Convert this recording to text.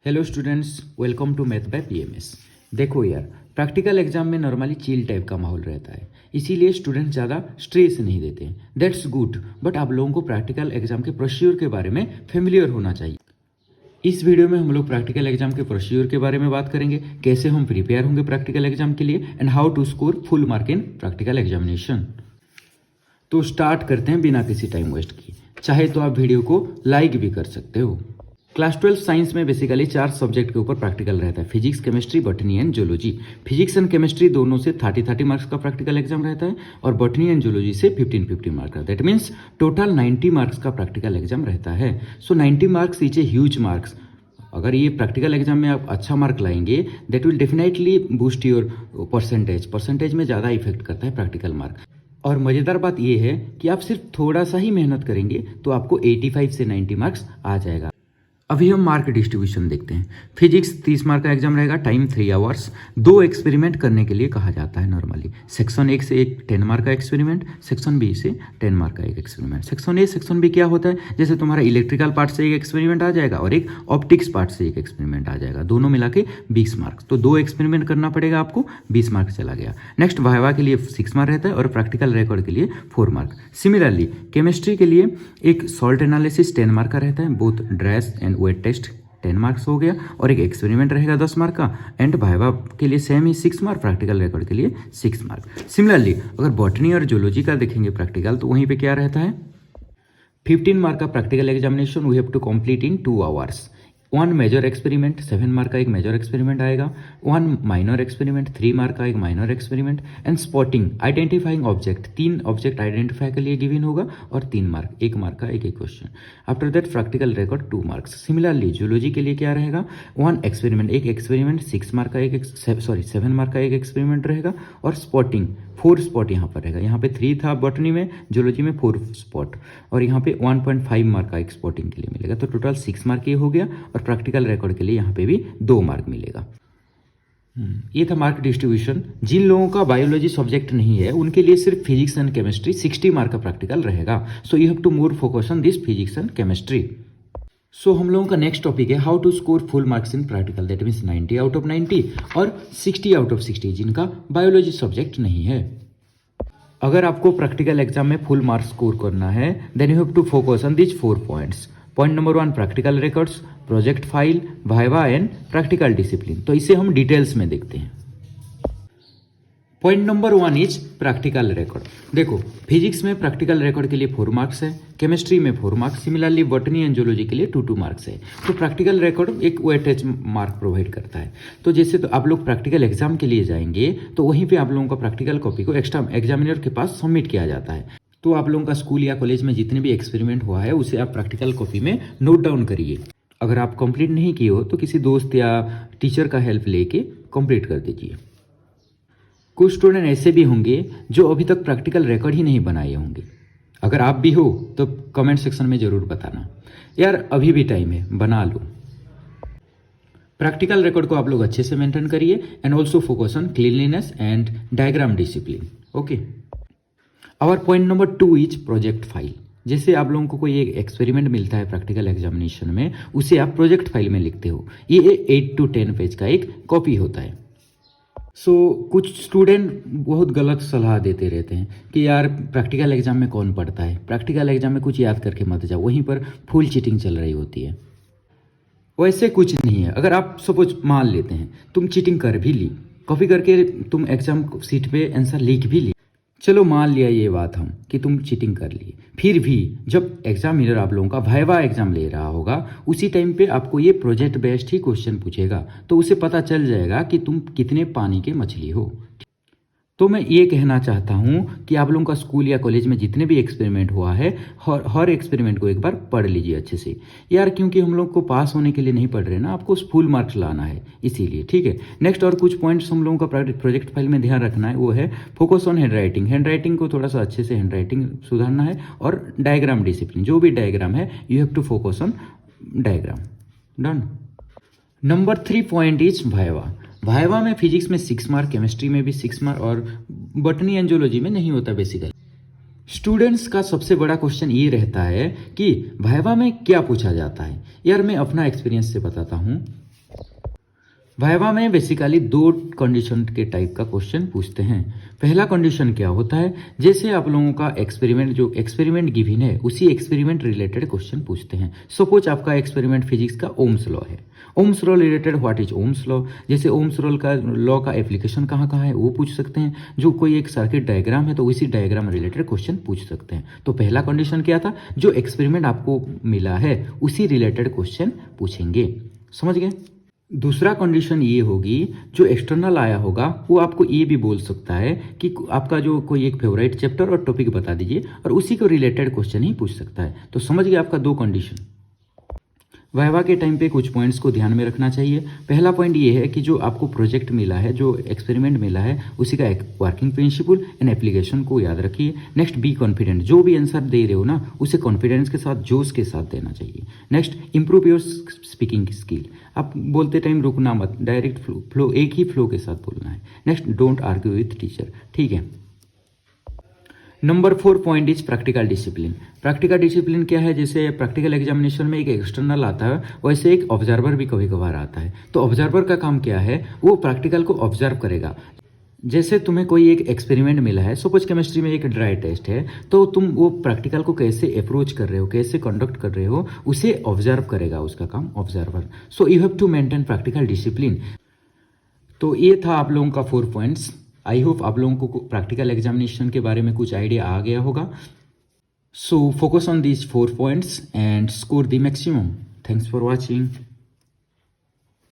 Hello students, welcome to math by PMS. देखो यार, practical exam में नॉर्मली चिल टाइप का माहौल रहता है, इसीलिए स्टूडेंट ज़्यादा स्ट्रेस नहीं देते हैं। दैट्स गुड, बट आप लोगों को प्रैक्टिकल एग्जाम के प्रोसीड्यूर के बारे में फेमिलियर होना चाहिए। इस वीडियो में हम लोग प्रैक्टिकल एग्जाम के प्रोसीड्यूर के बारे में बात करेंगे, कैसे हम प्रिपेयर होंगे प्रैक्टिकल एग्जाम के लिए and how to score full mark in practical examination. तो स्टार्ट करते हैं बिना किसी टाइम वेस्ट किए। चाहे तो आप वीडियो को लाइक भी कर सकते हो। क्लास 12 साइंस में बेसिकली 4 सब्जेक्ट के ऊपर प्रैक्टिकल रहता है, physics, chemistry, botany and zoology. Physics and chemistry दोनों से 30 मार्क्स का प्रैक्टिकल एग्जाम रहता है और बॉटनी एंड जूलॉजी से 15 मार्क्स का। दैट मीन्स टोटल 90 मार्क्स का प्रैक्टिकल एग्जाम रहता है। सो 90 marks is a huge marks. अगर ये प्रैक्टिकल एग्जाम में आप अच्छा मार्क लाएंगे, that will definitely boost your percentage में ज़्यादा इफेक्ट करता है प्रैक्टिकल मार्क। और मज़ेदार बात यह है कि आप सिर्फ थोड़ा सा ही मेहनत करेंगे तो आपको 85 से 90 मार्क्स आ जाएगा। अभी हम मार्क डिस्ट्रीब्यूशन देखते हैं। फिजिक्स 30 मार्क का एग्जाम रहेगा, टाइम 3 आवर्स। 2 एक्सपेरिमेंट करने के लिए कहा जाता है नॉर्मली। सेक्शन 1 से एक 10 मार्क का एक्सपेरिमेंट, सेक्शन बी से 10 मार्क का एक experiment. Section A section B क्या होता है, जैसे तुम्हारा इलेक्ट्रिकल पार्ट से एक एक्सपेरिमेंट आ जाएगा और एक ऑप्टिक्स पार्ट से एक एक्सपेरिमेंट आ जाएगा, दोनों मिला के 20 मार्क्स। तो 2 एक्सपेरिमेंट करना पड़ेगा आपको, 20 मार्क चला गया। नेक्स्ट वाइवा के लिए 6 मार्क रहता है और प्रैक्टिकल रिकॉर्ड के लिए 4 मार्क। सिमिलरली केमिस्ट्री के लिए एक सॉल्ट एनालिसिस 10 मार्क का रहता है, both dress and wet test 10 marks हो गया, और एक एक्सपेरिमेंट रहेगा 10 मार्क का। एंड वाइवा के लिए सेम ही 6 मार्क, प्रैक्टिकल रिकॉर्ड के लिए 6 मार्क। सिमिलरली अगर बॉटनी और जूलॉजी का देखेंगे प्रैक्टिकल, तो वहीं पे क्या रहता है, 15 मार्क का practical examination we have to complete in 2 hours. 1 major experiment 7 mark का एक मेजर एक्सपेरिमेंट आएगा, 1 माइनर एक्सपेरिमेंट 3 मार्क का एक minor experiment, and spotting identifying object 3 object identify के लिए गिवन होगा और 3 मार्क, 1 मार्क का एक question. After that practical record 2 marks. Similarly zoology के लिए क्या रहेगा, 1 एक्सपेरिमेंट, एक एक्सपेरिमेंट 6 मार्क का एक 7 मार्क का एक एक्सपेरिमेंट रहेगा, और स्पॉटिंग 4 स्पॉट यहाँ पर रहेगा। यहाँ पे 3 था बॉटनी में, जूलॉजी में 4 स्पॉट, और यहाँ पे 1.5 मार्क का एक स्पॉटिंग के लिए मिलेगा। तो टोटल 6 मार्क ये हो गया, और प्रैक्टिकल रिकॉर्ड के लिए यहाँ पे भी 2 मार्क मिलेगा। ये था मार्क डिस्ट्रीब्यूशन। जिन लोगों का बायोलॉजी सब्जेक्ट नहीं है उनके लिए सिर्फ फिजिक्स एंड केमिस्ट्री 60 मार्क का प्रैक्टिकल रहेगा। So you have to more focus on this physics and chemistry. So हम लोगों का नेक्स्ट टॉपिक है how to score full marks in practical, that means 90 out of 90 और 60 आउट ऑफ 60 जिनका biology subject नहीं है। अगर आपको प्रैक्टिकल एग्जाम में फुल मार्क्स स्कोर करना है, then you have to focus on this 4 points. Point number 1 practical records, project file, viva and practical discipline. तो इसे हम डिटेल्स में देखते हैं। Point number 1 is practical record. देखो, फिजिक्स में प्रैक्टिकल रिकॉर्ड के लिए 4 मार्क्स है, केमिस्ट्री में 4 marks, similarly botany and zoology के लिए 2 मार्क्स है। तो प्रैक्टिकल रिकॉर्ड एक वेटेज मार्क प्रोवाइड करता है। तो जैसे तो आप लोग प्रैक्टिकल एग्जाम के लिए जाएंगे तो वहीं पे आप लोगों का प्रैक्टिकल कॉपी को एक्स्ट्रा एग्जामिनर के पास सबमिट किया जाता है। तो आप लोगों का स्कूल या कॉलेज में जितने भी एक्सपेरिमेंट हुआ है उसे आप प्रैक्टिकल कॉपी में नोट डाउन करिए। अगर आप कंप्लीट नहीं किए हो तो किसी दोस्त या टीचर का हेल्प लेके कंप्लीट कर दीजिए। कुछ स्टूडेंट ऐसे भी होंगे जो अभी तक प्रैक्टिकल रिकॉर्ड ही नहीं बनाए होंगे। अगर आप भी हो तो कमेंट सेक्शन में जरूर बताना, यार अभी भी टाइम है, बना लो। प्रैक्टिकल रिकॉर्ड को आप लोग अच्छे से मेंटेन करिए and also focus on cleanliness and diagram discipline. Okay, our point number 2 is project file. जैसे आप लोगों को कोई एक एक्सपेरिमेंट मिलता है प्रैक्टिकल एग्जामिनेशन में, उसे आप प्रोजेक्ट फाइल में लिखते हो। ये 8 to 10 पेज का एक कॉपी होता है। सो कुछ स्टूडेंट बहुत गलत सलाह देते रहते हैं कि यार प्रैक्टिकल एग्जाम में कौन पढ़ता है, प्रैक्टिकल एग्जाम में कुछ याद करके मत जाओ, वहीं पर फुल चीटिंग चल रही होती है। वैसे कुछ नहीं है। अगर आप सपोज मान लेते हैं तुम चीटिंग कर भी ली, कॉपी करके तुम एग्जाम सीट पे आंसर लिख भी ली, चलो मान लिया ये बात हम कि तुम चीटिंग कर लिए, फिर भी जब एग्जामिनर आप लोगों का वाइवा एग्जाम ले रहा होगा उसी टाइम पे आपको ये प्रोजेक्ट बेस्ड ही क्वेश्चन पूछेगा, तो उसे पता चल जाएगा कि तुम कितने पानी के मछली हो। तो मैं ये कहना चाहता हूँ कि आप लोगों का स्कूल या कॉलेज में जितने भी एक्सपेरिमेंट हुआ है, हर एक्सपेरिमेंट को एक बार पढ़ लीजिए अच्छे से यार, क्योंकि हम लोग को पास होने के लिए नहीं पढ़ रहे ना, आपको फुल मार्क्स लाना है इसीलिए। ठीक है, नेक्स्ट और कुछ पॉइंट्स हम लोगों का प्रोजेक्ट फाइल में ध्यान रखना है, वो है फोकस ऑन हैंड राइटिंग को थोड़ा सा अच्छे से हैंड राइटिंग सुधारना है, और डायग्राम डिसिप्लिन, जो भी डायग्राम है you have to focus on diagram. Done. Number 3 point is viva. Viva में फिजिक्स में 6 मार्क, केमिस्ट्री में भी 6 मार्क, और बॉटनी एंड जूलॉजी में नहीं होता बेसिकली। स्टूडेंट्स का सबसे बड़ा क्वेश्चन ये रहता है कि वाइवा में क्या पूछा जाता है। यार मैं अपना एक्सपीरियंस से बताता हूँ। वाइवा में बेसिकली दो कंडीशन के टाइप का क्वेश्चन पूछते हैं। पहला कंडीशन क्या होता है, जैसे आप लोगों का एक्सपेरिमेंट जो एक्सपेरिमेंट गिवन है उसी एक्सपेरिमेंट रिलेटेड क्वेश्चन पूछते हैं। सपोज आपका एक्सपेरिमेंट फिजिक्स का ओम्स लॉ है, Ohm's law related what is Ohm's law, जैसे ओम्स लॉ का एप्लीकेशन कहाँ कहाँ है वो पूछ सकते हैं। जो कोई एक सर्किट डायग्राम है तो उसी डायग्राम रिलेटेड क्वेश्चन पूछ सकते हैं। तो पहला कंडीशन क्या था, जो एक्सपेरिमेंट आपको मिला है उसी रिलेटेड क्वेश्चन पूछेंगे। समझ गए। दूसरा कंडीशन ये होगी, जो एक्सटर्नल आया होगा वो आपको ये भी बोल सकता है कि आपका जो कोई एक फेवरेट चैप्टर और टॉपिक बता दीजिए, और उसी को रिलेटेड क्वेश्चन ही पूछ सकता है। तो समझ गए आपका दो कंडीशन। वाइवा के टाइम पे कुछ पॉइंट्स को ध्यान में रखना चाहिए। पहला पॉइंट ये है कि जो आपको प्रोजेक्ट मिला है, जो एक्सपेरिमेंट मिला है, उसी का एक वर्किंग प्रिंसिपल एंड एप्लीकेशन को याद रखिए। नेक्स्ट, बी कॉन्फिडेंट, जो भी आंसर दे रहे हो ना उसे कॉन्फिडेंस के साथ, जोश के साथ देना चाहिए। Next, improve your speaking skill, आप बोलते टाइम रुकना मत, डायरेक्ट फ्लो एक ही फ्लो के साथ बोलना है। Next, don't argue with teacher, ठीक है। Number 4 point is practical discipline. Practical discipline क्या है, जैसे प्रैक्टिकल एग्जामिनेशन में एक एक्सटर्नल आता है वैसे एक ऑब्जर्वर भी कभी कभार आता है। तो ऑब्जर्वर का काम क्या है, वो प्रैक्टिकल को ऑब्जर्व करेगा। जैसे तुम्हें कोई एक एक्सपेरिमेंट मिला है, सपोज केमिस्ट्री में एक ड्राई टेस्ट है, तो तुम वो प्रैक्टिकल को कैसे अप्रोच कर रहे हो, कैसे कंडक्ट कर रहे हो, उसे ऑब्जर्व करेगा, उसका काम observer. So you have to maintain practical discipline. तो ये था आप लोगों का 4 पॉइंट्स। आई होप आप लोगों को प्रैक्टिकल एग्जामिनेशन के बारे में कुछ आइडिया आ गया होगा। So focus on these 4 points and score the maximum. Thanks for watching.